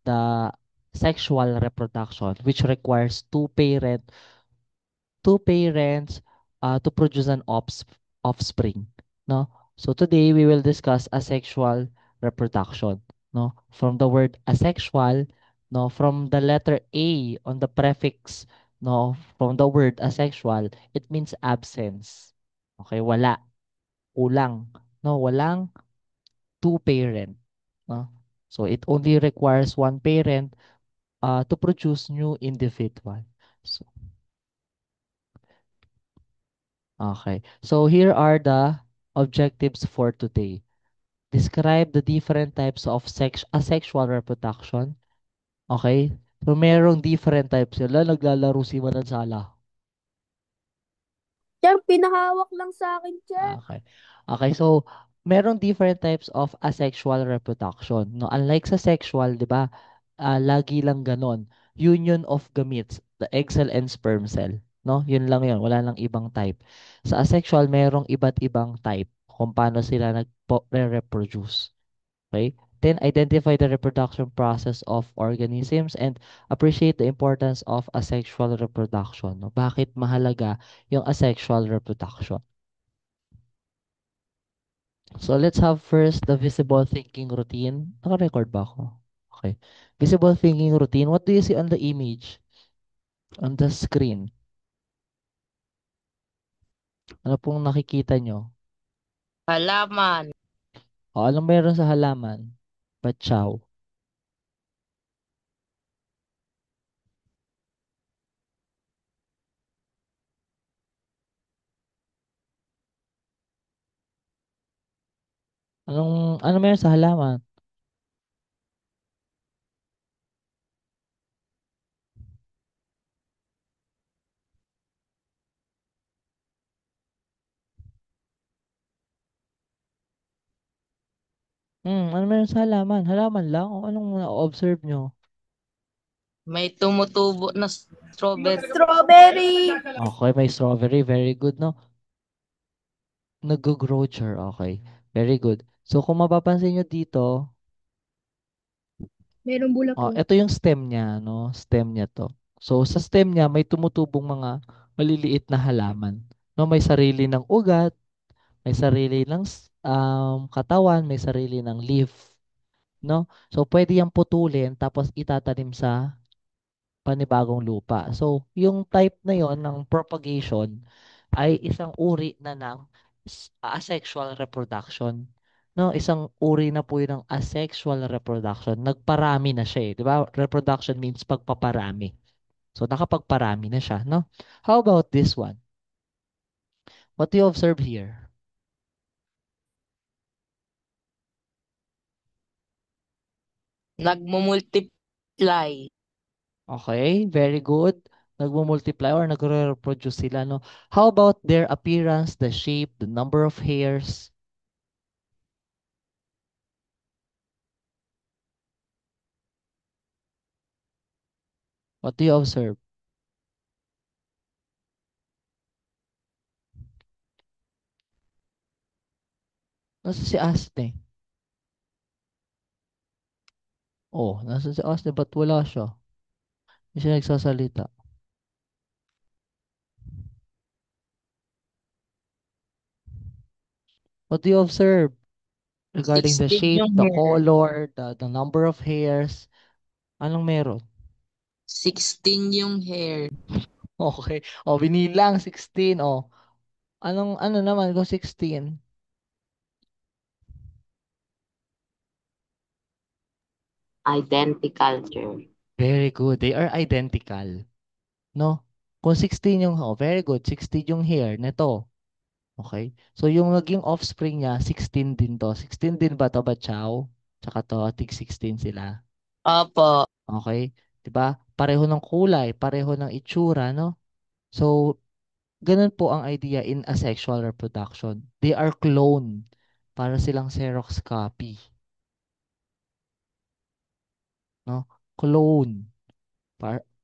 the sexual reproduction, which requires two parents to produce an offspring, no? So today we will discuss asexual reproduction, no? From the word asexual, no, from the letter A on the prefix, no, from the word asexual, it means absence. Okay, wala, kulang, no, walang two parent, no? So it only requires one parent to produce new individual. So, okay. So here are the objectives for today. Describe the different types of asexual reproduction. Okay? So merong different types sila. Naglalaro si Manansala. Sir, pinahawak lang sa akin, sir. Okay. Okay, so merong different types of asexual reproduction. No, unlike sa sexual, 'di ba? Lagi lang ganon. Union of gametes, the egg cell and sperm cell. No, yun lang yun. Wala lang ibang type. Sa asexual, merong iba't ibang type kung paano sila nagpo-reproduce. Okay? Then identify the reproduction process of organisms and appreciate the importance of asexual reproduction. No? Bakit mahalaga yung asexual reproduction? So let's have first the visible thinking routine. Naka-record ba ako? Okay. Visible thinking routine. What do you see on the image? On the screen? Ano pong nakikita nyo? Halaman. O, anong meron sa halaman? Batsaw. Ano meron sa halaman? Ano meron sa halaman? Halaman lang o anong na-observe nyo? May tumutubo na strawberry. Strawberry! Okay, may strawberry. Very good, no? Nag-grow siya. Okay. Very good. So, kung mapapansin nyo dito, Merong bulaklak. ito yung stem niya, no? Stem niya to. So, sa stem niya, may tumutubong mga maliliit na halaman. No, may sarili ng ugat, may sarili ng katawan, may sarili ng leaf, no? So, pwede yang putulin tapos itatanim sa panibagong lupa. So, yung type na yon ng propagation ay isang uri na ng asexual reproduction. No, isang uri na po yun ng asexual reproduction. Nagparami na siya eh. Di ba? Reproduction means pagpaparami. So, nakapagparami na siya, no? How about this one? What do you observe here? Nagmumultiply. Okay, very good. Nagmo-multiply or nagre-reproduce sila, no? How about their appearance, the shape, the number of hairs? What do you observe? Nasa si Asne? Oh, nasa si Asne, ba't wala siya? Hindi siya nagsasalita. What do you observe regarding the 16 shape, yung the hair. color, the number of hairs? Anong meron? 16 yung hair. Okay. Oh, binilang 16. Oh, ano naman kung 16? Identical, sir. Very good. They are identical. No? Kung 16 yung, oh, very good. 16 yung hair nito. Okay? So, yung naging offspring niya, 16 din to. 16 din ba to, Bachaw? Tsaka to, tig 16 sila. Opo. Okay? 'Di ba? Pareho ng kulay, pareho ng itsura, no? So, ganun po ang idea in asexual reproduction. They are clone. Para silang Xerox copy, no? Clone.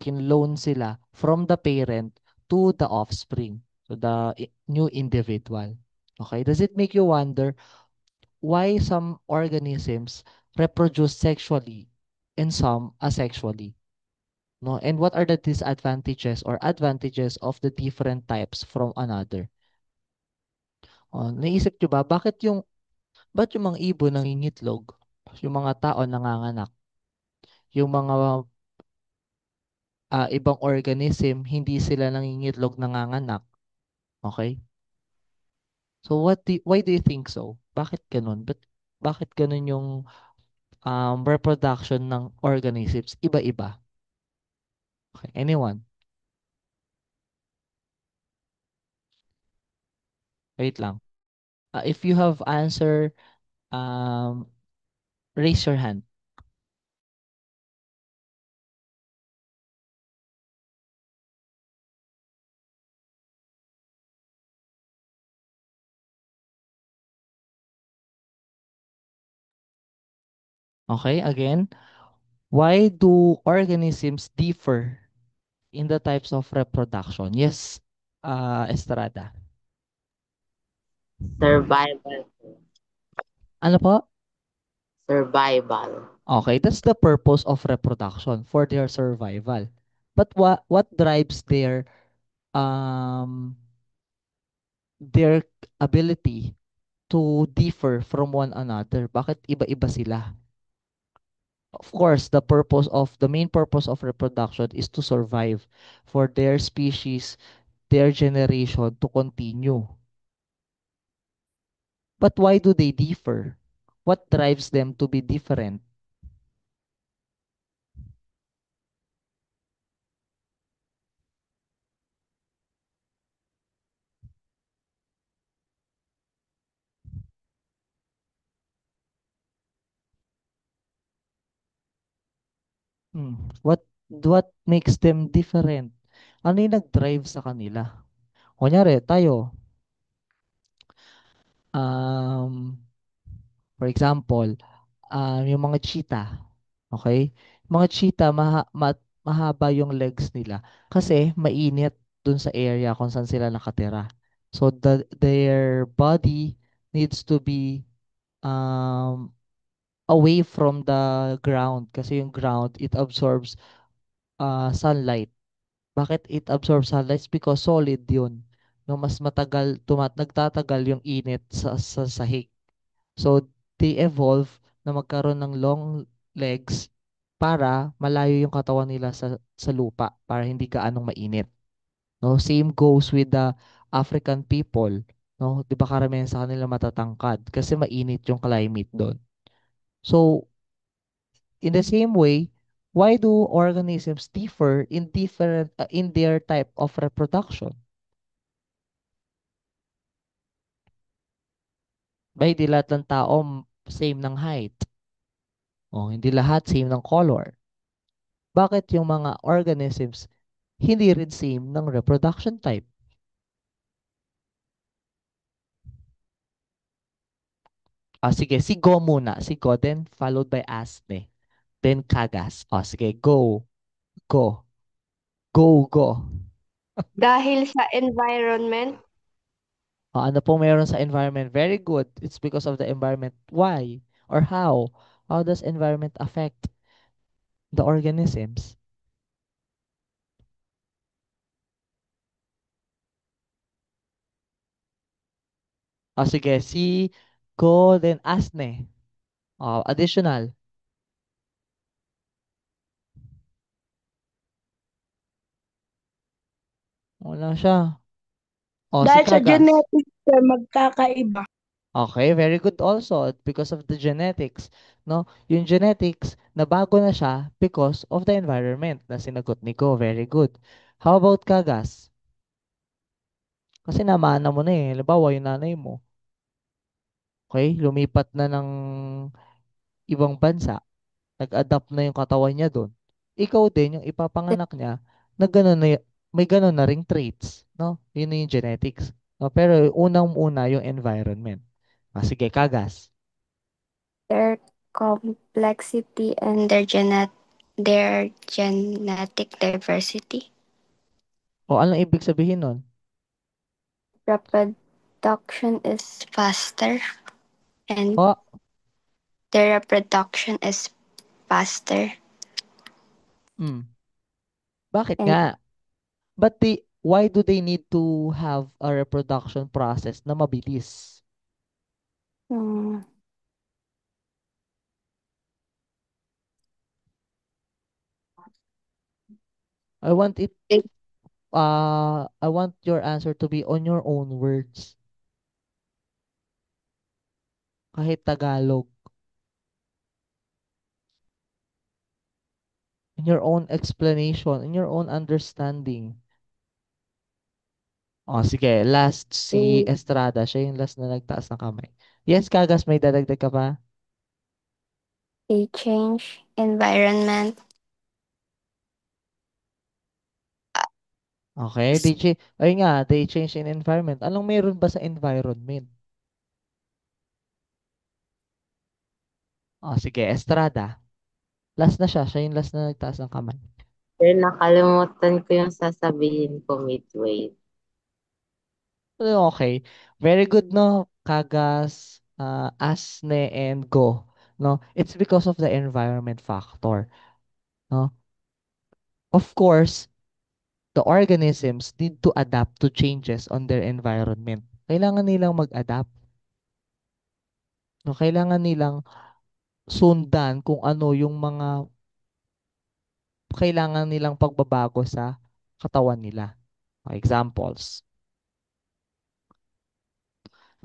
Kinlone sila from the parent to the offspring, to the new individual. Okay? Does it make you wonder why some organisms reproduce sexually? and some asexually. No? And what are the disadvantages or advantages of the different types from another? Naisip nyo ba, ba't yung mga ibon nangingitlog? Yung mga tao nanganganak? Yung mga ibang organism, hindi sila nangingitlog, nanganganak? Okay? So why do you think so? Bakit ganun? Bakit ganun yung reproduction ng organisms? Iba-iba. Okay, anyone? Wait lang. If you have answer, um, raise your hand. Okay, again, why do organisms differ in the types of reproduction? Yes, Estrada. Survival. Ano po? Survival. Okay, that's the purpose of reproduction, for their survival. But what drives their ability to differ from one another? Bakit iba-iba sila? Of course, the main purpose of reproduction is to survive, for their species, their generation to continue. But why do they differ? What drives them to be different? What makes them different? Ano yung nag-drive sa kanila? Kunyari, tayo, um, for example, yung mga cheetah, okay? Mga cheetah, mahaba yung legs nila kasi mainit dun sa area kung saan sila nakatira. So, their body needs to be um, away from the ground kasi yung ground, it absorbs sunlight. Bakit it absorbs sunlight? Because solid yun. No, mas matagal, nagtatagal yung init sa sahig. So, they evolve na magkaroon ng long legs para malayo yung katawan nila sa lupa para hindi gaanong mainit. No, same goes with the African people. No, 'di ba karamihan sa kanila matatangkad kasi mainit yung climate doon. So, in the same way, why do organisms differ in their type of reproduction? Ba hindi lahat ng tao same ng height? O hindi lahat same ng color? Bakit yung mga organisms hindi rin same ng reproduction type? Sige, si Go muna. Si Go, then followed by Asne. Then Kagas. Sige, go. Go. Go, go. Dahil sa environment, Ano pong meron sa environment? Very good. It's because of the environment. Why? Or how? How does environment affect the organisms? Sige, si Go, then Asne. Additional. Wala siya. Si dahil sa Kagas. genetics magkakaiba. Okay, very good also because of the genetics, no? Yung genetics, nabago na siya because of the environment na sinagot ni Go. Very good. How about Kagas? Kasi namana mo na eh. Halimbawa, yung nanay mo, okay, lumipat na ng ibang bansa, nag-adapt na yung katawan niya doon. Ikaw din, yung ipapanganak niya, na gano'n na, may gano'n na ring traits, no? Yun na yung genetics. No? Pero unang-una yung environment. Sige, Kagas. Their complexity and their genetic diversity. Anong ibig sabihin nun? Reproduction is faster and O, their reproduction is faster. Hmm. Bakit And nga? Why do they need to have a reproduction process na mabilis? mm, I want it, it, I want your answer to be on your own words. Kahit Tagalog. In your own explanation, in your own understanding. Oh, sige. Last, si they, Estrada. Siya yung last na nagtaas ng kamay. Yes, Kagas, may dadagdag ka pa? they change environment. Okay, ayun nga, they change in environment. Anong meron ba sa environment? Oh, sige, Estrada. Last na siya. Siya yung last na nagtaas ng kamay. Sir, nakalimutan ko yung sasabihin ko midway. Okay. Very good, no? Kagas, Asne, and Go. No? It's because of the environment factor. No? Of course, the organisms need to adapt to changes on their environment. Kailangan nilang mag-adapt. No? Kailangan nilang sundan kung ano yung mga kailangan nilang pagbabago sa katawan nila. Examples.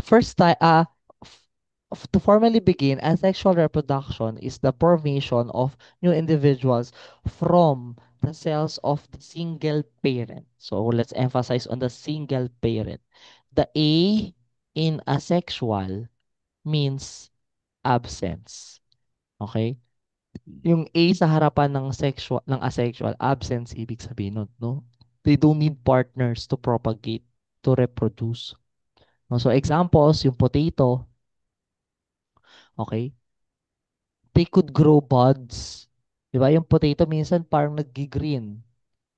To formally begin, asexual reproduction is the formation of new individuals from the cells of the single parent. So let's emphasize on the single parent. The A in asexual means absence. Okay? Yung A sa harapan ng asexual, absence ibig sabihin nun, no? They don't need partners to propagate, to reproduce. No? So examples, yung potato, okay? They could grow buds. 'Di ba? Yung potato minsan parang naggi-green.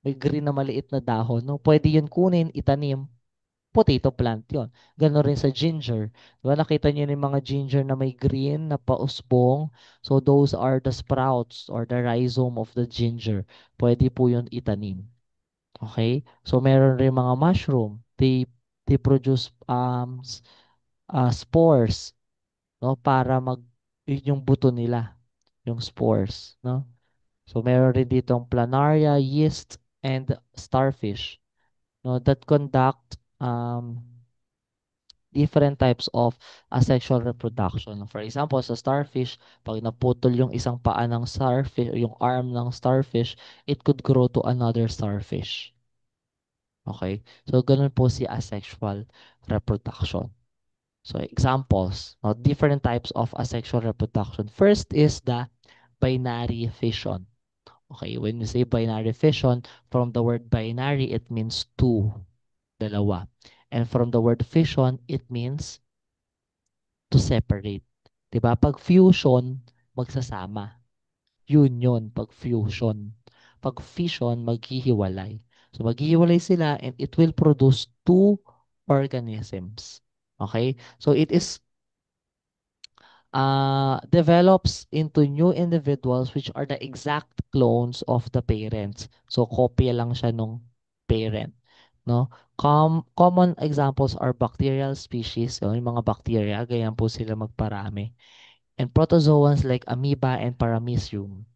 May green na maliit na dahon, no? Pwede yun kunin, itanim, potato plant yon. Gano'n rin sa ginger. 'Di ba nakita niyo yung mga ginger na may green na pausbong? So those are the sprouts or the rhizome of the ginger. Pwede po yun itanim. Okay? So meron rin mga mushroom. They produce spores, no, para yun yung buto nila, yung spores, no? So meron rin ditong planaria, yeast, and starfish, no, that conduct different types of asexual reproduction. For example, sa starfish, pag naputol yung isang paa ng starfish, o yung arm ng starfish, it could grow to another starfish. Okay? So, ganun po si asexual reproduction. So, examples, no, different types of asexual reproduction. First is the binary fission. Okay, when you say binary fission, from the word binary, it means two, dalawa. And from the word fission, it means to separate. 'Di ba? Pag fusion, magsasama. Union, pag fusion. Pag fission, maghihiwalay. So maghihiwalay sila and it will produce two organisms. Okay? So it is develops into new individuals which are the exact clones of the parents. So, kopya lang siya nung parent. No? Common examples are bacterial species. So, yung mga bacteria, ganyan po sila magparami. And protozoans like amoeba and paramecium.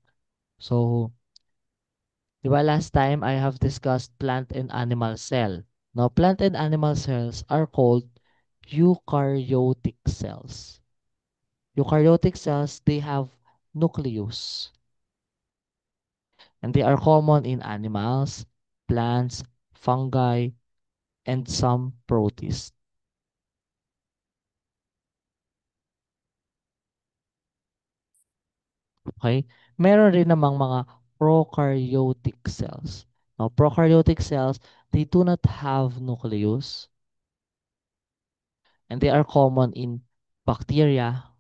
So, di ba last time I have discussed plant and animal cell. Now, plant and animal cells are called eukaryotic cells. Eukaryotic cells, they have nucleus, and they are common in animals, plants, fungi, and some protists. Okay? Meron rin namang mga prokaryotic cells. Now, prokaryotic cells, they do not have nucleus, and they are common in bacteria,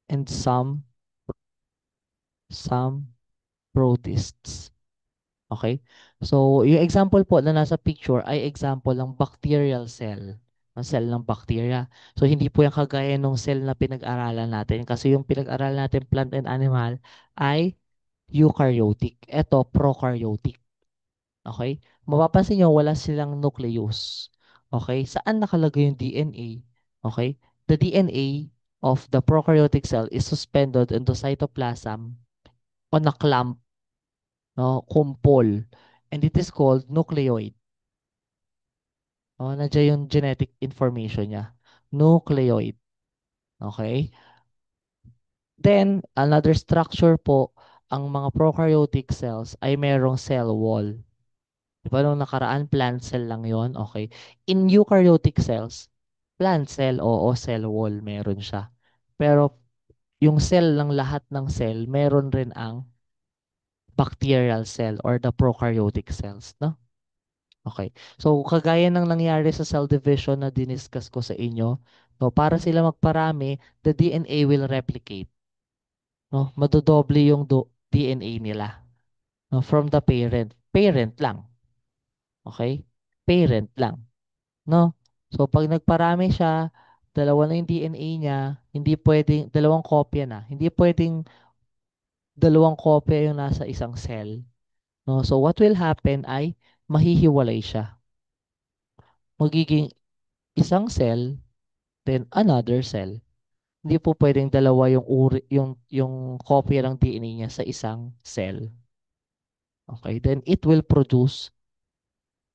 and some protists. Okay? So, yung example po na nasa picture ay example ng bacterial cell. ang cell ng bacteria. So hindi po yan kagaya ng cell na pinag-aralan natin kasi yung pinag-aralan natin plant and animal ay eukaryotic. Ito prokaryotic. Okay? Mapapansin nyo wala silang nucleus. Okay? Saan nakalagay yung DNA? Okay? The DNA of the prokaryotic cell is suspended in the cytoplasm on a clamp, no, kumpol. And it is called nucleoid. Oh, nandiyan yung genetic information niya. Nucleoid. Okay? Then, another structure po, ang mga prokaryotic cells ay merong cell wall. Di ba nung nakaraan, plant cell lang yon. Okay. In eukaryotic cells, plant cell, oo, cell wall, meron siya. Pero yung cell ng lahat ng cell, meron rin ang bacterial cell or the prokaryotic cells, no? Okay. So, kagaya ng nangyari sa cell division na diniscuss ko sa inyo, no, para sila magparami, the DNA will replicate. No? Madodoble yung DNA nila. No? From the parent. Parent lang. Okay? Parent lang. No? So, pag nagparami siya, dalawa na yung DNA niya, hindi pwedeng, dalawang kopya na. Hindi pwedeng dalawang kopya yung nasa isang cell. No? So, what will happen ay mahihiwalay siya. Magiging isang cell, then another cell. Hindi po pwedeng dalawa yung uri, yung kopya ng DNA niya sa isang cell. Okay? Then it will produce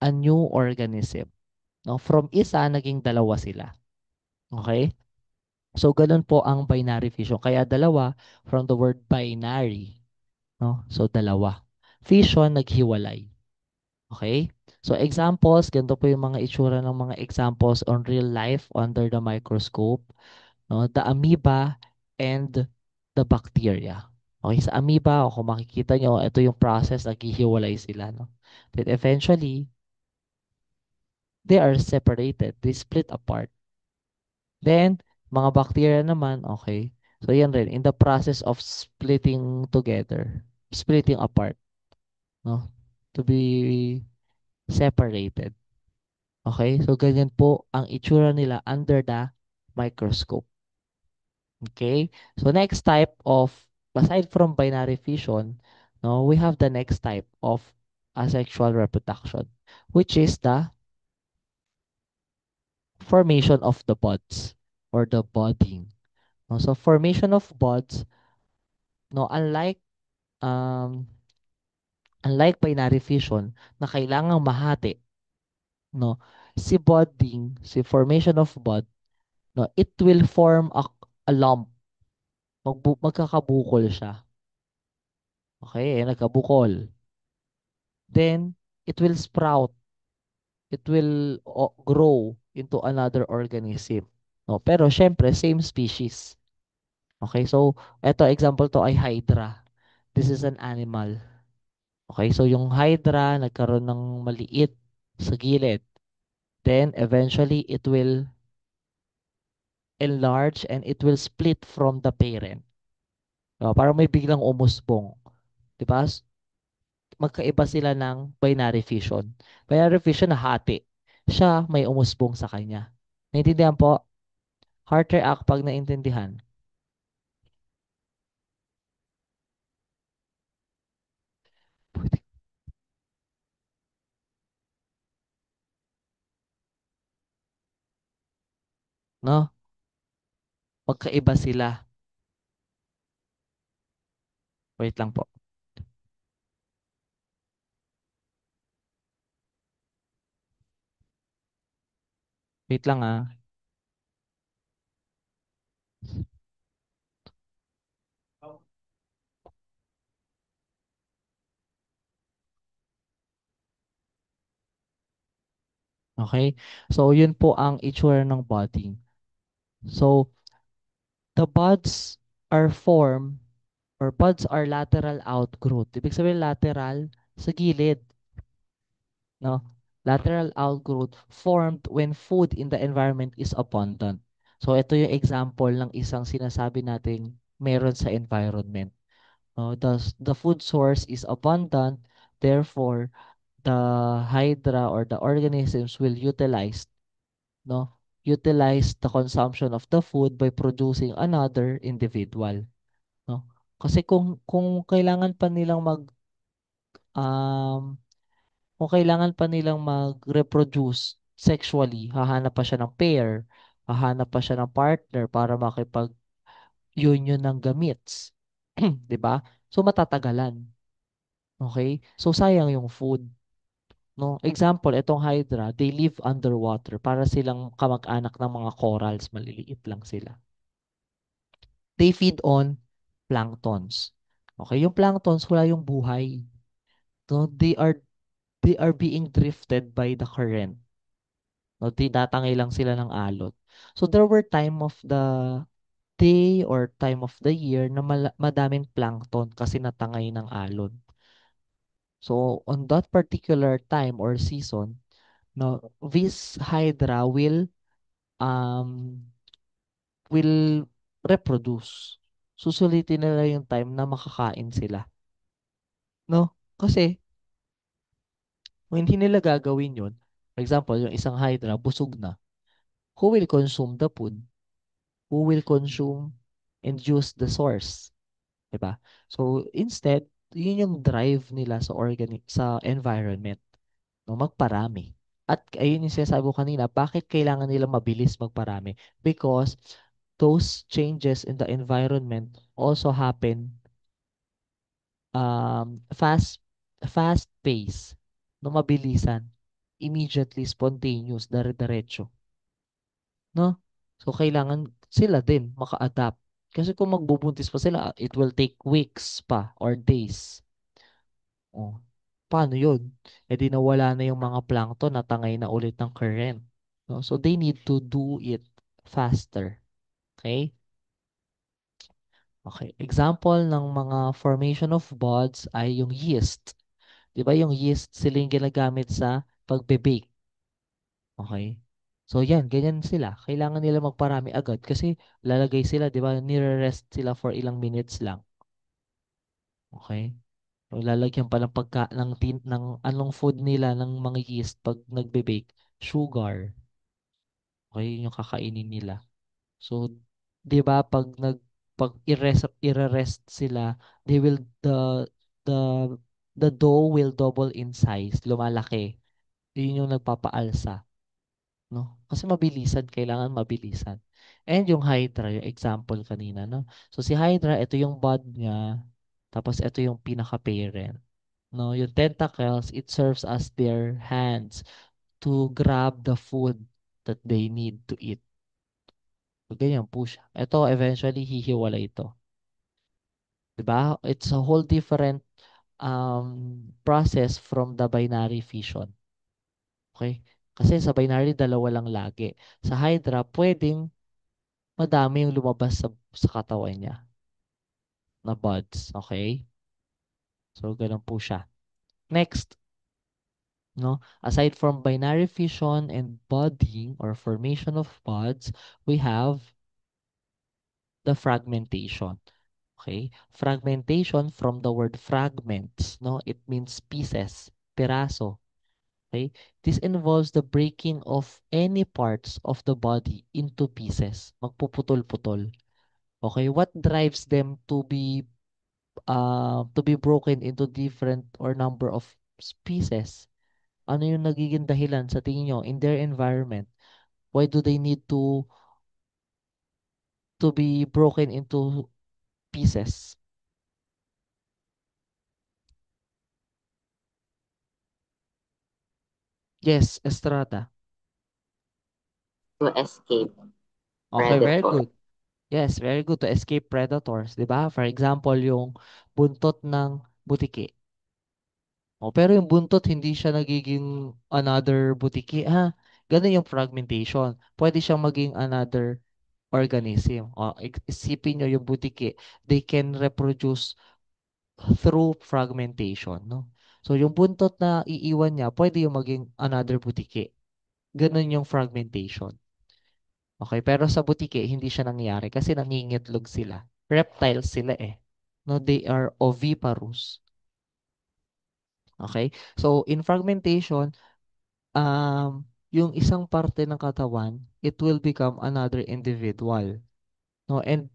a new organism. No? From isa, naging dalawa sila. Okay? So, ganun po ang binary fission. Kaya dalawa from the word binary. No? So, dalawa. Fission, naghiwalay. Okay? So, examples, ganito po yung mga itsura ng mga examples on real life under the microscope. No? The amoeba and the bacteria. Okay, sa amoeba, o kung makikita nyo, ito yung process, naghihiwalay sila. No? Then eventually, they are separated. They split apart. Then, mga bacteria naman, okay. So, yan rin. In the process of splitting together, splitting apart, no? To be separated. Okay? So, ganyan po ang itsura nila under the microscope. Okay? So, next type of, aside from binary fission, no, we have the next type of asexual reproduction, which is the formation of the buds or the budding. No? So, formation of buds, no, um, unlike binary fission na kailangang mahati, no, si budding, si formation of bud, no, it will form a lump. Magkakabukol siya. Okay, nagkabukol. Then, it will sprout. It will grow into another organism. No, pero syempre, same species. Okay, so, eto example to ay hydra. This is an animal. Okay, so yung hydra nagkaroon ng maliit sa gilid. Then eventually it will enlarge and it will split from the parent. Parang may biglang umusbong. 'Di ba? Magkaiba sila ng binary fission. Binary fission nahati. Siya may umusbong sa kanya. Naintindihan po? Heart react pag naintindihan. No? Magkaiba sila. Wait lang po. Wait lang ah. Okay? So, yun po ang itsura ng budding. So, the buds are formed or buds are lateral outgrowth. Ibig sabihin lateral sa gilid. No? Lateral outgrowth formed when food in the environment is abundant. So, ito yung example ng isang sinasabi nating meron sa environment. No? The food source is abundant, therefore, the hydra or the organisms will utilize, no, utilize the consumption of the food by producing another individual, no? Kasi kung kailangan pa nilang um, kung kailangan pa nilang mag-reproduce sexually, hahanap pa siya ng pair, hahanap pa siya ng partner para makipag-union ng gametes. 'Di ba? So matatagalan. Okay? So sayang yung food. No? Example, itong hydra, they live underwater para silang kamag-anak ng mga corals, maliliit lang sila. They feed on planktons. Okay, yung planktons wala yung buhay. No, they are being drifted by the current. No, tinatangay lang sila ng alon. So there were time of the day or time of the year na madaming plankton kasi natangay ng alon. So on that particular time or season, no, this hydra um will reproduce. Susulitin nila yung time na makakain sila, no? Kasi kung hindi nila gagawin yun, for example, yung isang hydra busog na, who will consume the food? Who will consume and use the source? 'Di ba? So instead, yun yung drive nila sa environment, no, magparami. At ayun yung sinasabi ko kanina, bakit kailangan nila mabilis magparami? Because those changes in the environment also happen fast pace, no, mabilisan, immediately, spontaneous, dire-diretso, no? So kailangan sila din maka-adapt. Kasi kung magbubuntis pa sila, it will take weeks pa or days. Oh, paano yun? Eh di nawala na yung mga plankton, natangay na ulit ng current. No? So they need to do it faster. Okay? Okay. Example ng mga formation of buds ay yung yeast. 'Di ba yung yeast sila yung ginagamit sa pagbe-bake. Okay? So yan, ganyan sila. Kailangan nila magparami agad kasi lalagay sila, 'di ba? Nire-rest sila for ilang minutes lang. Okay? So, lalagyan pa ng ng anong food nila ng mga yeast pag nagbe-bake, sugar. Okay, yun yung kakainin nila. So, 'di ba pag i-rest sila, they will the the dough will double in size, lumalaki. Yun yung nagpapaalsa, no? Kasi mabilisan, kailangan mabilisan. And yung hydra, yung example kanina, no? So si hydra, ito yung bud niya, tapos ito yung pinaka-parent. No, yung tentacles, it serves as their hands to grab the food that they need to eat. So, ganyan po siya. Ito, eventually, hihiwala ito. 'Di ba? It's a whole different process from the binary fission. Okay? Kasi sa binary, dalawa lang lagi. Sa hydra, pwedeng madami yung lumabas sa katawan niya na buds. Okay? So, ganun po siya. Next, no? Aside from binary fission and budding or formation of buds, we have the fragmentation. Okay? Fragmentation from the word fragments, no? It means pieces, piraso. Okay? This involves the breaking of any parts of the body into pieces. Magpuputol-putol. Okay? What drives them to be broken into different or number of pieces? Ano yung nagiging dahilan sa tingin nyo in their environment? Why do they need to be broken into pieces? Yes, Estrada. To escape Okay, very predator. good. Yes, very good to escape predators, 'di ba? For example, yung buntot ng butiki. Oh, pero yung buntot hindi siya nagiging another butiki. Ganun yung fragmentation. Pwede siyang maging another organism. Isipin nyo yung butiki. They can reproduce through fragmentation, no? So yung buntot na iiwan niya, pwede yung maging another butiki. Ganun yung fragmentation. Okay, pero sa butiki, hindi siya nangyayari kasi nangingitlog sila. Reptiles sila eh. No, they are oviparous. Okay? So, in fragmentation, um, yung isang parte ng katawan, it will become another individual. No? And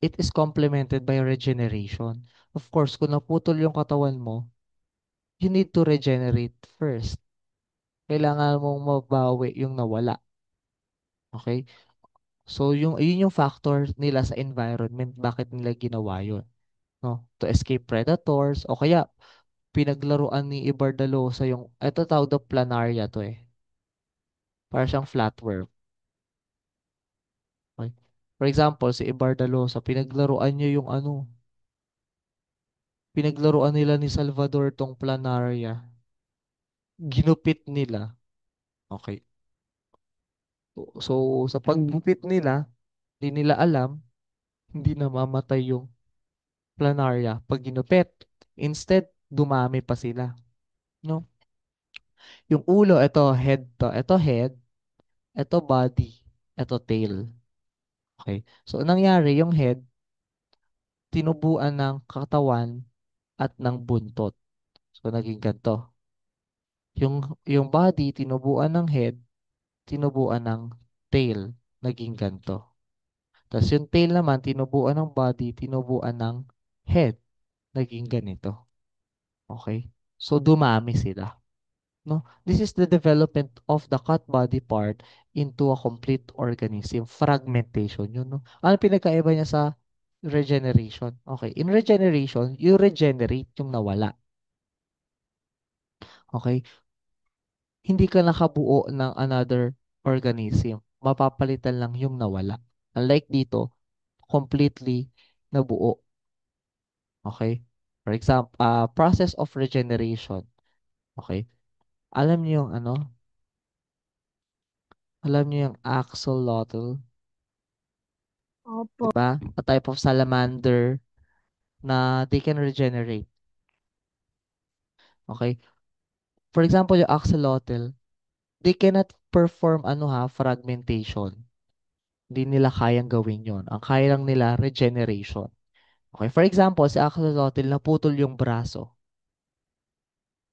it is complemented by regeneration. Of course, kung naputol yung katawan mo, you need to regenerate first. Kailangan mong mabawi yung nawala. Okay? So, yun yung factor nila sa environment, bakit nila ginawa yun. No? To escape predators, o kaya, pinaglaruan ni Ibardalosa yung, ito tawag na planaria to eh. Para siyang flatworm. Okay? For example, si Ibardalosa, pinaglaruan niya yung ano, pinaglaruan nila ni Salvador tong planaria. Ginupit nila. Okay. So, sa paggupit nila, hindi nila alam, hindi namamatay yung planaria pag ginupit. Instead, dumami pa sila. No? Yung ulo, ito head to. Ito head, ito body, ito tail. Okay. So, anong nangyari, yung head, tinubuan ng katawan at ng buntot. So, naging ganito. Yung body, tinubuan ng head, tinubuan ng tail, naging ganito. Tapos yung tail naman, tinubuan ng body, tinubuan ng head, naging ganito. Okay? So, dumami sila. No? This is the development of the cut body part into a complete organism. Fragmentation. Yun, no? Ano pinagkaiba niya sa regeneration? Okay. In regeneration, you regenerate yung nawala. Okay? Hindi ka nakabuo ng another organism. Mapapalitan lang yung nawala. Unlike dito, completely nabuo. Okay? For example, process of regeneration. Okay? Alam niyo yung ano? Alam niyo yung axolotl? Opo. Diba? A type of salamander na they can regenerate. Okay? For example, yung axolotl, they cannot perform fragmentation. Hindi nila kayang gawin yon. Ang kaya lang nila, regeneration. Okay? For example, si axolotl, naputol yung braso.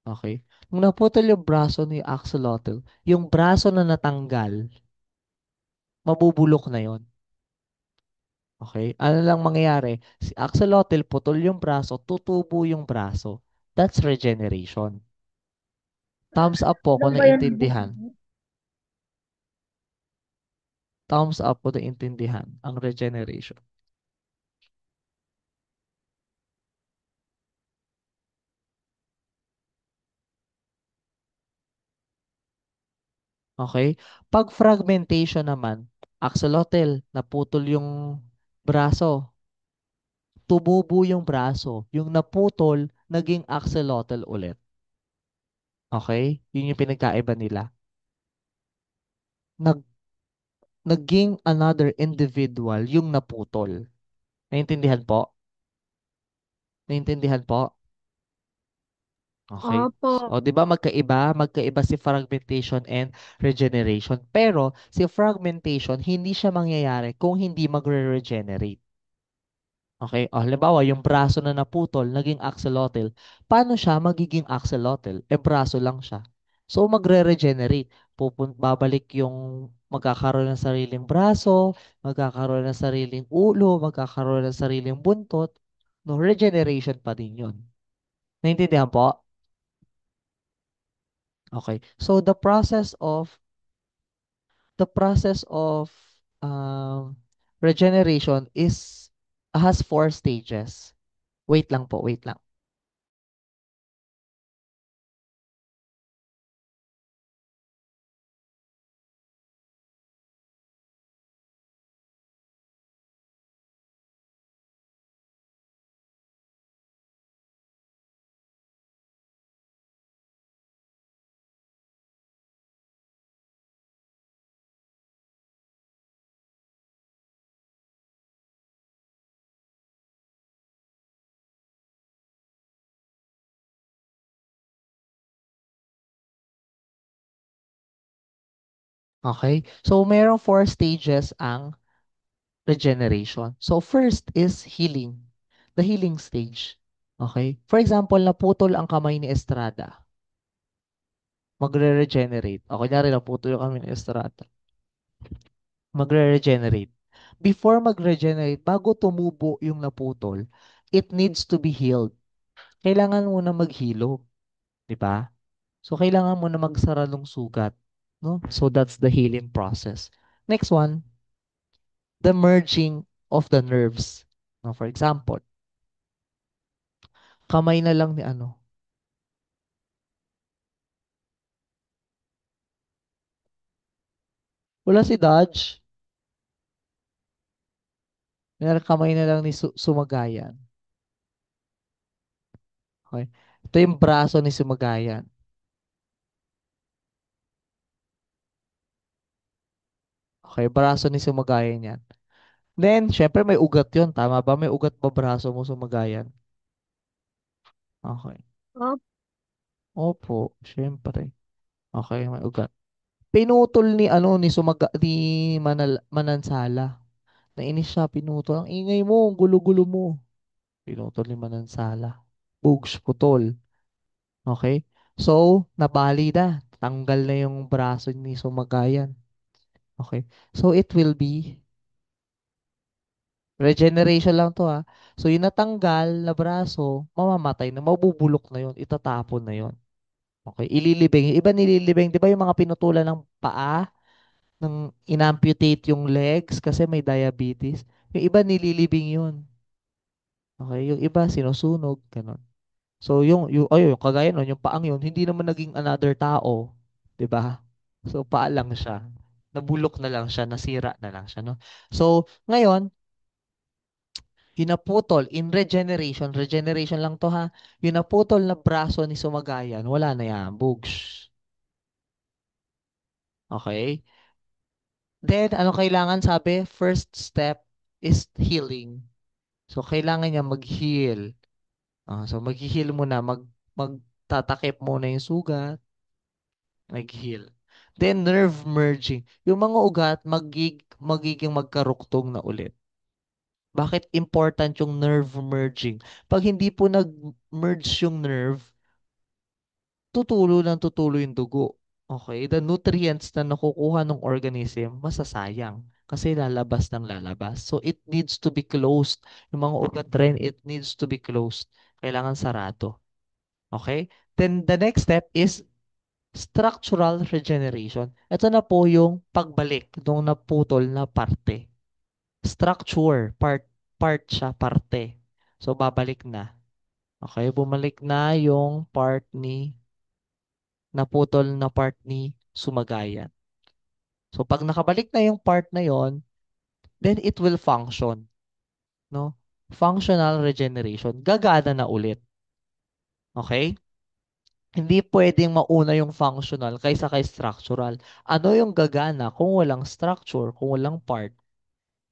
Okay? Nung naputol yung braso ni axolotl, yung braso na natanggal, mabubulok na yon. Okay? Ano lang mangyayari? Si axolotl, putol yung braso, tutubo yung braso. That's regeneration. Thumbs up po Alam kung ba yun? naintindihan. Thumbs up po naintindihan ang regeneration. Okay? Pag fragmentation naman, axolotl, naputol yung braso, tumubo yung braso. Yung naputol, naging axolotl ulit. Okay? Yun yung pinagkaiba nila. Nag, naging another individual yung naputol. Naintindihan po? Naintindihan po? Okay. Opo. O, 'di ba magkaiba si fragmentation and regeneration. Pero si fragmentation hindi siya mangyayari kung hindi magre-regenerate. Okay? O, halimbawa, yung braso na naputol, naging axolotl. Paano siya magiging axolotl? Eh, braso lang siya. So, magre-regenerate. Babalik yung magkakaroon ng sariling braso, magkakaroon ng sariling ulo, magkakaroon ng sariling buntot. No, regeneration pa din yun. Naintindihan po? Okay. So the process of um, regeneration has 4 stages. Wait lang po, wait lang. Okay? So merong 4 stages ang regeneration. So first is healing. The healing stage. Okay? For example, naputol ang kamay ni Estrada. magre-regenerate. O, kunyari naputol kami ng estrata. Magre-regenerate. Before mag-regenerate, bago tumubo yung naputol, it needs to be healed. Kailangan muna maghilo, di ba? So, kailangan mo na magsara ng sugat. No? So, that's the healing process. Next one, the merging of the nerves. No, for example, kamay na lang ni ano. Wala si Dodge. Meron kamay na lang ni Sumagayan. Okay? Ito yung braso ni Sumagayan. Okay, braso ni Sumagayan yan. Then, syempre may ugat yun. Tama ba? May ugat ba braso mo Sumagayan? Okay. Opo. Opo, syempre. Okay, may ugat. Pinutol ni Manansala. Nainis siya, pinutol. Ang ingay mo, ang gulo-gulo mo. Pinutol ni Manansala. Bugs, putol. Okay? So, nabali na. Tanggal na yung braso ni Sumagayan. Okay? So, it will be regeneration lang to ha. So, yung natanggal na braso, mamamatay na, mabubulok na yon, itatapon na yon. Okay? Ililibing. Yung iba nililibing. Di ba yung mga pinutulan ng paa? Nang inamputate yung legs kasi may diabetes. Yung iba nililibing yun. Okay? Yung iba sinusunog. Ganon. So, yung kagaya nun, yung paang yun, hindi naman naging another tao. 'Di ba? So, paa lang siya. Nabulok na lang siya, nasira na lang siya, no? So, ngayon, yung naputol in regeneration lang to ha, yung naputol na braso ni Sumagayan, wala na yan, bugs. Okay? Then, ano kailangan sabi? First step is healing. So, kailangan niya mag-heal. So, mag-heal muna, magtatakip muna yung sugat, nag-heal. Then nerve merging. Yung mga ugat magiging magkaruktong na ulit. Bakit important yung nerve merging? Pag hindi po nag-merge yung nerve, tutulo yung dugo. Okay? The nutrients na nakukuha ng organism, masasayang. Kasi lalabas ng lalabas. So, it needs to be closed. Yung mga ugat rin, it needs to be closed. Kailangan sarado. Okay? Then, the next step is structural regeneration. Ito na po yung pagbalik nung naputol na parte. Structure, part siya, parte. So, babalik na. Okay, bumalik na yung naputol na part ni Sumagayan. So, pag nakabalik na yung part na yon, then it will function. No? Functional regeneration. Gagana na ulit. Okay? Hindi pwedeng mauna yung functional kaysa kay structural. Ano yung gagana kung walang structure, kung walang part,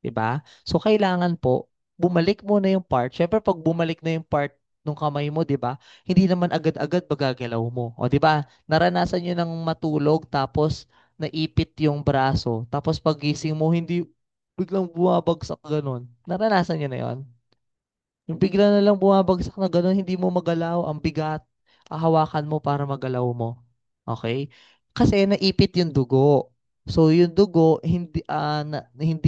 'di ba? So kailangan po bumalik muna yung part. Syempre pag bumalik na yung part ng kamay mo, 'di ba? Hindi naman agad-agad magagalaw mo. O 'di ba? Naranasan niyo nang matulog tapos naipit yung braso. Tapos pagising mo hindi biglang bumabagsak ganun. Naranasan niyo na 'yon? Yung bigla na lang bumabagsak na gano'n, hindi mo magalaw, ang bigat. Hahawakan mo para magalaw mo. Okay? Kasi naipit yung dugo. So yung dugo hindi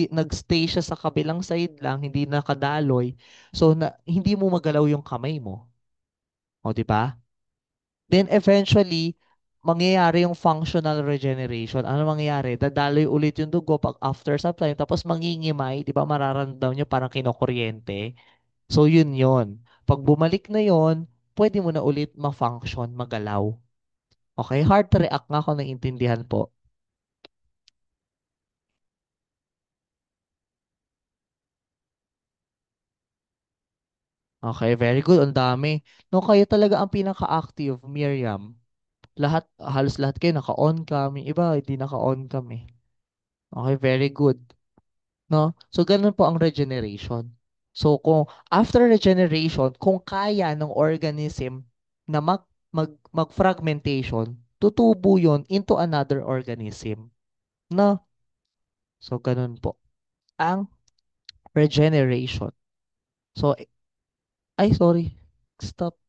nagstay siya sa kabilang side lang, hindi nakadaloy. So hindi mo magalaw yung kamay mo. O di ba? Then eventually mangyayari yung functional regeneration. Ano mangyayari? Dadaloy ulit yung dugo pag after some time tapos mangingimay, di ba mararamdaman nyo parang kinokuryente. So, yun. Pag bumalik na yon, pwede mo na ulit ma-function, magalaw. Okay? Heart react nga ako naiintindihan po. Okay, very good. Ang dami. No, kayo talaga ang pinaka-active, Miriam. Halos lahat kayo naka-on cam. Yung iba, hindi naka-on cam eh. Okay, very good. No? So, ganun po ang regeneration. So, kung after regeneration, kung kaya ng organism na mag-fragmentation, tutubo yon into another organism. No? So, ganun po. Ang regeneration. So, ay, sorry. Stop.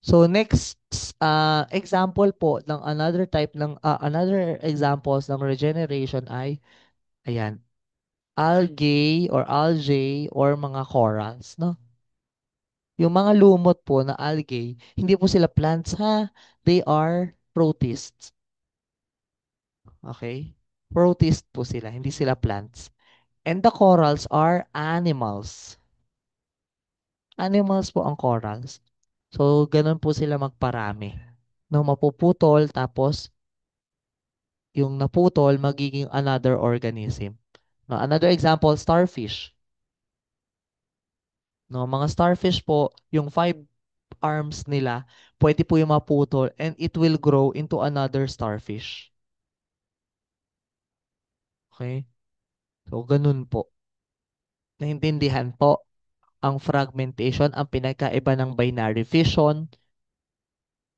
So next example po ng another examples ng regeneration ay ayan, algae or algae or mga corals, no? Yung mga lumot po na algae, hindi po sila plants ha. They are protists. Okay? Protist po sila, hindi sila plants. And the corals are animals. Animals po ang corals. So, ganun po sila magparami. No, mapuputol, tapos yung naputol, magiging another organism. No, another example, starfish. No, mga starfish po, yung five arms nila, pwede po yung maputol and it will grow into another starfish. Okay? So, ganun po. Naintindihan po ang fragmentation, ang pinagkaiba ng binary fission,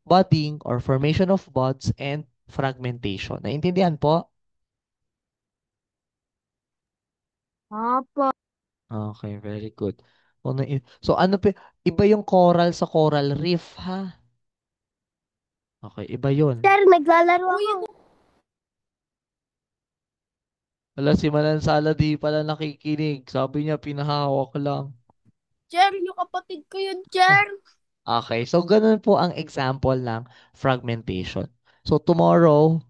budding or formation of buds, and fragmentation. Naintindihan po? Opo. Okay, very good. So, ano pa, iba yung coral sa coral reef, ha? Okay, iba yun. Sir, naglalaro ako. Wala, si Manansala di pala nakikinig. Sabi niya, pinahawak lang. Sir, yung kapatid ko yun, sir. Okay, so ganun po ang example ng fragmentation. So tomorrow,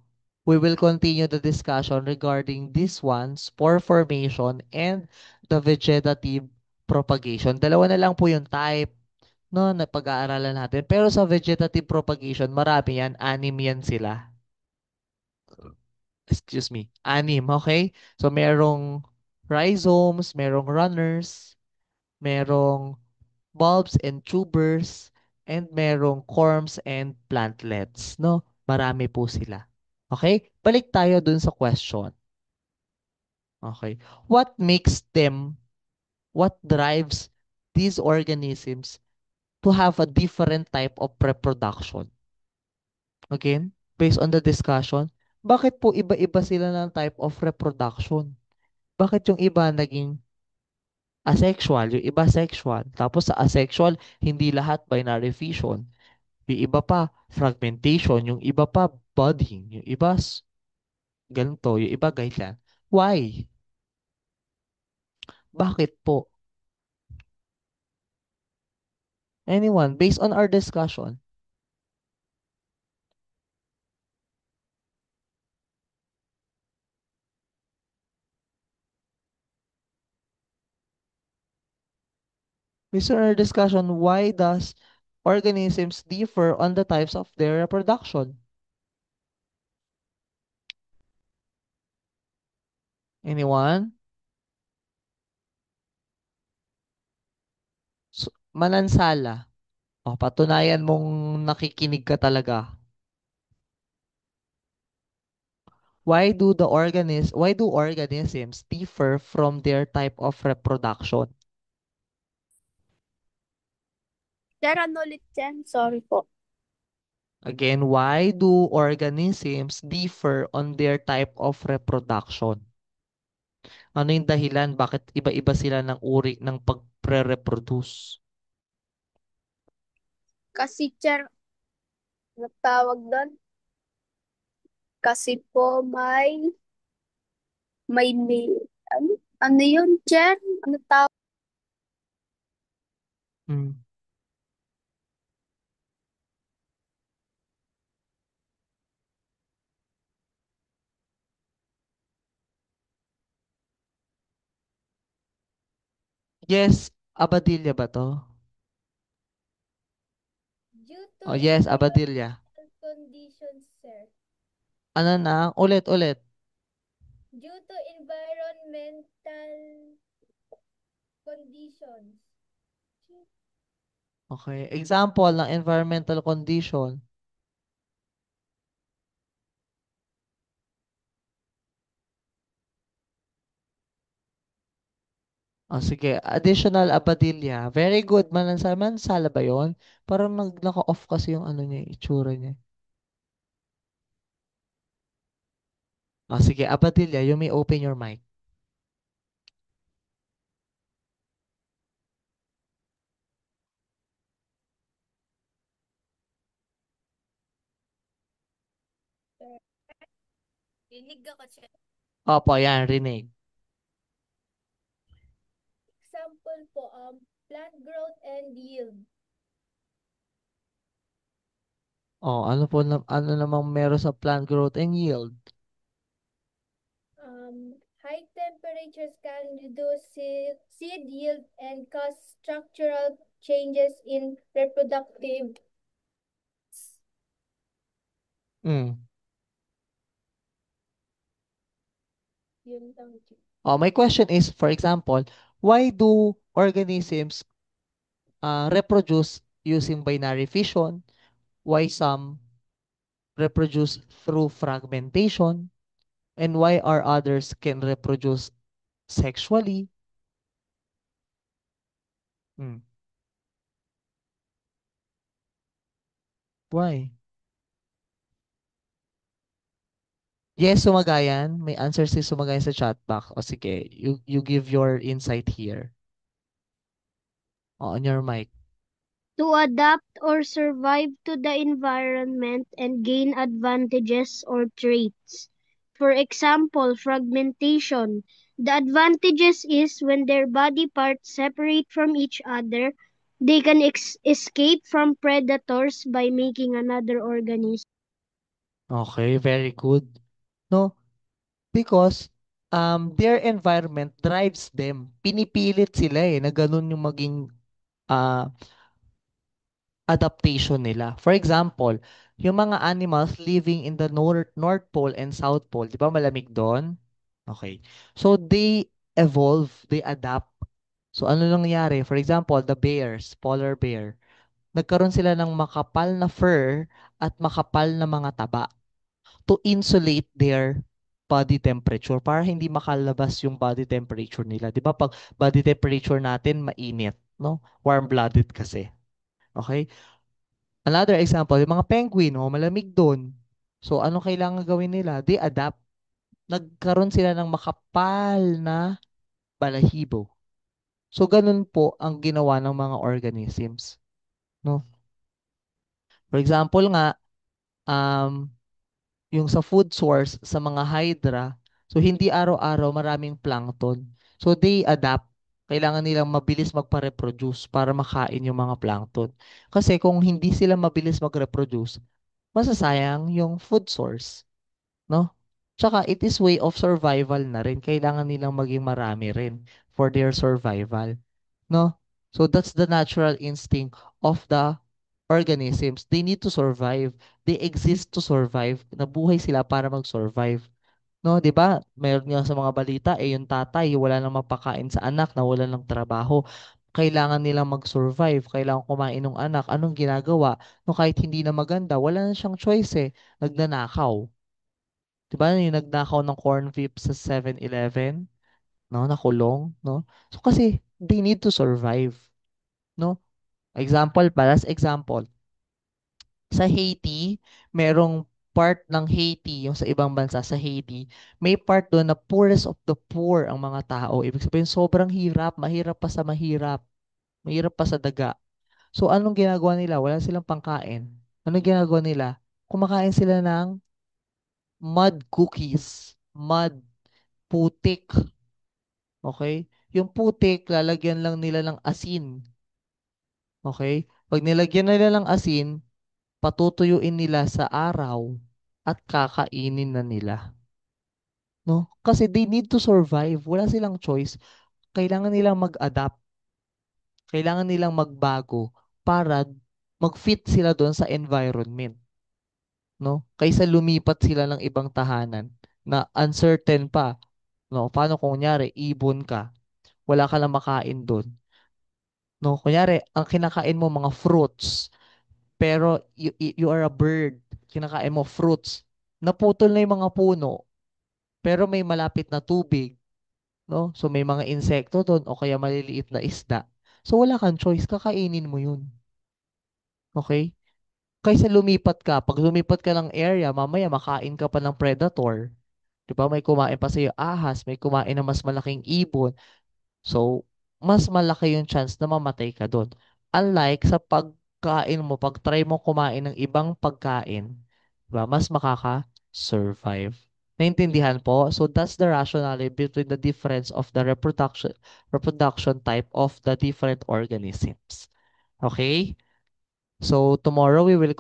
we will continue the discussion regarding these ones, spore formation and the vegetative propagation. Dalawa na lang po yung type, no, na pag-aaralan natin. Pero sa vegetative propagation, marami yan, anim yan sila. Excuse me, anim, okay? So merong rhizomes, merong runners, merong bulbs and tubers, and merong corms and plantlets, no? Marami po sila. Okay? Balik tayo dun sa question. Okay. What drives these organisms to have a different type of reproduction? Again, based on the discussion, bakit po iba-iba sila ng type of reproduction? Bakit yung iba naging asexual, yung iba sexual, tapos sa asexual, hindi lahat binary fission. Yung iba pa, fragmentation. Yung iba pa, budding. Yung iba, ganito. Yung iba, ganyan. Why? Bakit po? Anyone, based on our discussion, why does organisms differ on the types of their reproduction? Anyone? So, Manansala. O, patunayan mong nakikinig ka talaga. Why do organisms differ from their type of reproduction? Sir, ano ulit yan? Sorry po. Again, why do organisms differ on their type of reproduction? Ano yung dahilan bakit iba-iba sila ng uri ng pagpre-reproduce? Kasi, sir, natawag doon. Kasi po may, ano yun, sir? Ano tawag? Mm. Yes, Abadilya ba to? Due to Oh, yes, Abadilya. conditions, sir. Ano na? Ulit. Due to environmental conditions. Okay. Example ng environmental condition. Oh, sige. Additional Abadilya. Very good. Manansala ba yun? Parang naka-off kasi yung ano niya, itsura niya. Oh, sige. Abadilya, you may open your mic. Rinig ako, Chen. Opo, yan, rinig. Example po, plant growth and yield. Ano po ano namang meron sa plant growth and yield? High temperatures can reduce seed yield and cause structural changes in reproductive. Mm. Yun lang. My question is, for example, why do organisms reproduce using binary fission? Why some reproduce through fragmentation? And why are others can reproduce sexually? Hmm. Why? Yes, Sumagayan. May answer si Sumagayan sa chat box. O sige, you give your insight here. On your mic. To adapt or survive to the environment and gain advantages or traits. For example, fragmentation. The advantages is when their body parts separate from each other, they can escape from predators by making another organism. Okay, very good. No, because their environment drives them. Pinipilit sila na ganun yung maging ah, adaptation nila. For example, yung mga animals living in the North Pole and South Pole, di ba malamig doon? Okay. So they evolve, they adapt. So ano nangyari? For example, the bears, polar bear, nagkaroon sila ng makapal na fur at makapal na mga taba to insulate their body temperature para hindi makalabas yung body temperature nila. 'Di ba pag body temperature natin mainit, no? Warm-blooded kasi. Okay? Another example, yung mga penguin, malamig doon. So ano kailangan gawin nila? They adapt. Nagkaroon sila ng makapal na balahibo. So ganun po ang ginawa ng mga organisms, no? For example nga, um, yung sa food source sa mga hydra, so hindi araw-araw maraming plankton. So they adapt. Kailangan nilang mabilis magpa-reproduce para makain yung mga plankton. Kasi kung hindi sila mabilis mag-reproduce, masasayang yung food source, no? Tsaka it is way of survival na rin. Kailangan nilang maging marami rin for their survival, no? So that's the natural instinct of the organisms. They need to survive. They exist to survive. Nabuhay sila para mag-survive. No, 'di ba? Meron nga sa mga balita yung tatay wala nang mapakain sa anak, nawalan ng trabaho. Kailangan nilang mag-survive, kailangan kumain ng anak. Anong ginagawa? No, kahit hindi na maganda, wala na siyang choice nagnanakaw. 'Di ba? Yung nagnakaw ng corn whip sa 7-Eleven, no, nakulong, no? So kasi they need to survive, no? Example, sa Haiti, merong part ng Haiti, yung sa ibang bansa sa Haiti, may part doon na poorest of the poor ang mga tao. Ibig sabihin, sobrang hirap, mahirap pa sa mahirap, mahirap pa sa daga. So, anong ginagawa nila? Wala silang pangkain. Anong ginagawa nila? Kumakain sila ng mud cookies, mud putik. Okay? Yung putik, lalagyan lang nila ng asin. Okay? Pag nilagyan nila ng asin, patutuyuin nila sa araw at kakainin na nila. No? Kasi they need to survive. Wala silang choice. Kailangan nilang mag-adapt. Kailangan nilang magbago para mag-fit sila doon sa environment. No? Kaysa lumipat sila ng ibang tahanan na uncertain pa. No? Paano kung kunyari, ibon ka, wala ka lang makain doon. No? Kunyari, ang kinakain mo mga fruits, pero you are a bird, kinakain mo fruits, naputol na yung mga puno, pero may malapit na tubig, no? So may mga insekto doon o kaya maliliit na isda. So wala kang choice, kakainin mo yun. Okay? Kaysa lumipat ka, pag lumipat ka ng area, mamaya makain ka pa ng predator. 'Di ba? May kumain pa sa'yo ahas, may kumain ng mas malaking ibon. So, mas malaki yung chance na mamatay ka doon. Unlike sa pagkain mo, pag try mo kumain ng ibang pagkain, 'di ba? Mas survive. Naintindihan po? So that's the rationale between the difference of the reproduction type of the different organisms. Okay? So tomorrow we will